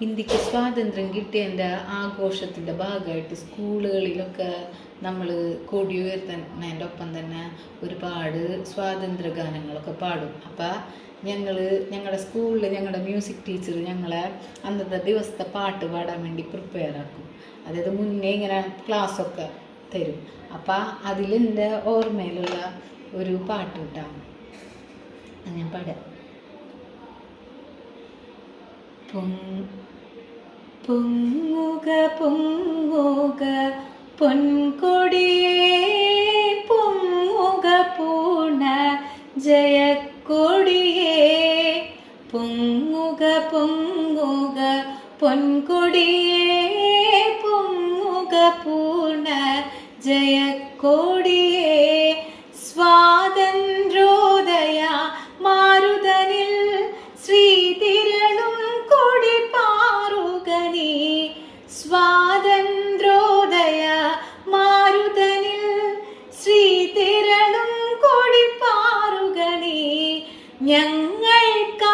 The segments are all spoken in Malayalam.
ഇന്ത്യക്ക് സ്വാതന്ത്ര്യം കിട്ടിയതിൻ്റെ ആഘോഷത്തിൻ്റെ ഭാഗമായിട്ട് സ്കൂളുകളിലൊക്കെ നമ്മൾ കൊടി ഉയർത്തുന്നതിൻ്റെ ഒപ്പം തന്നെ ഒരുപാട് സ്വാതന്ത്ര്യ ഗാനങ്ങളൊക്കെ പാടും. അപ്പം ഞങ്ങളുടെ സ്കൂളിൽ ഞങ്ങളുടെ മ്യൂസിക് ടീച്ചർ ഞങ്ങളെ അന്നത്തെ ദിവസത്തെ പാട്ട് പാടാൻ വേണ്ടി പ്രിപ്പയർ ആക്കും. അതായത് മുന്നേ ഇങ്ങനെ ക്ലാസ്സൊക്കെ തരും. അപ്പം അതിലെൻ്റെ ഓർമ്മയിലുള്ള ഒരു പാട്ട് കിട്ടാം, ഞാൻ പാടാം. പൊങ്ങുക പൊങ്ങുക പൊൻകൊടിയേ, പൊങ്ങുക പൂർണ്ണ ജയക്കൊടിയേ, പൊങ്ങുക പൊങ്ങുക പൊൻകൊടിയേ, പൊങ്ങുക പൂർണ്ണ ജയക്കൊടിയേ, സ്വാതന്ത്ര്യോദയ മാരുതനിൽ ശ്രീതിരളും കൊടി പാറുക നീ, സ്വാതന്ത്ര്യോദയ മാരുതനിൽ ശ്രീതിരളും കൊടി പാറുക നീ, ഞങ്ങൾക്കാത്മബലം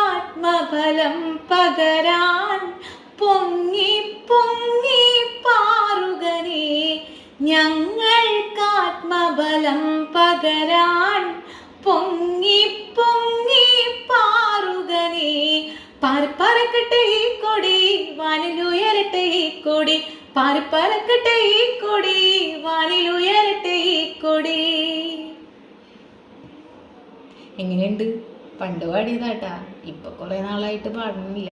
പകരാൻ പൊങ്ങി പൊങ്ങി പാറുക നീ, ഞങ്ങൾക്കാത്മബലം പകരാൻ പൊങ്ങി പൊങ്ങി പാറുക നീ, പറക്കട്ടെ ഈ കൊടി വാനിലുയരട്ടെ ഈ കൊടി, പറക്കട്ടെ ഈ കൊടി വാനിലുയരട്ടെ ഈ കൊടി. എങ്ങനെയുണ്ട്? പണ്ട് പാടിയതാട്ടാ, ഇപ്പൊ കുറെ നാളായിട്ട് പാടുന്നില്ല.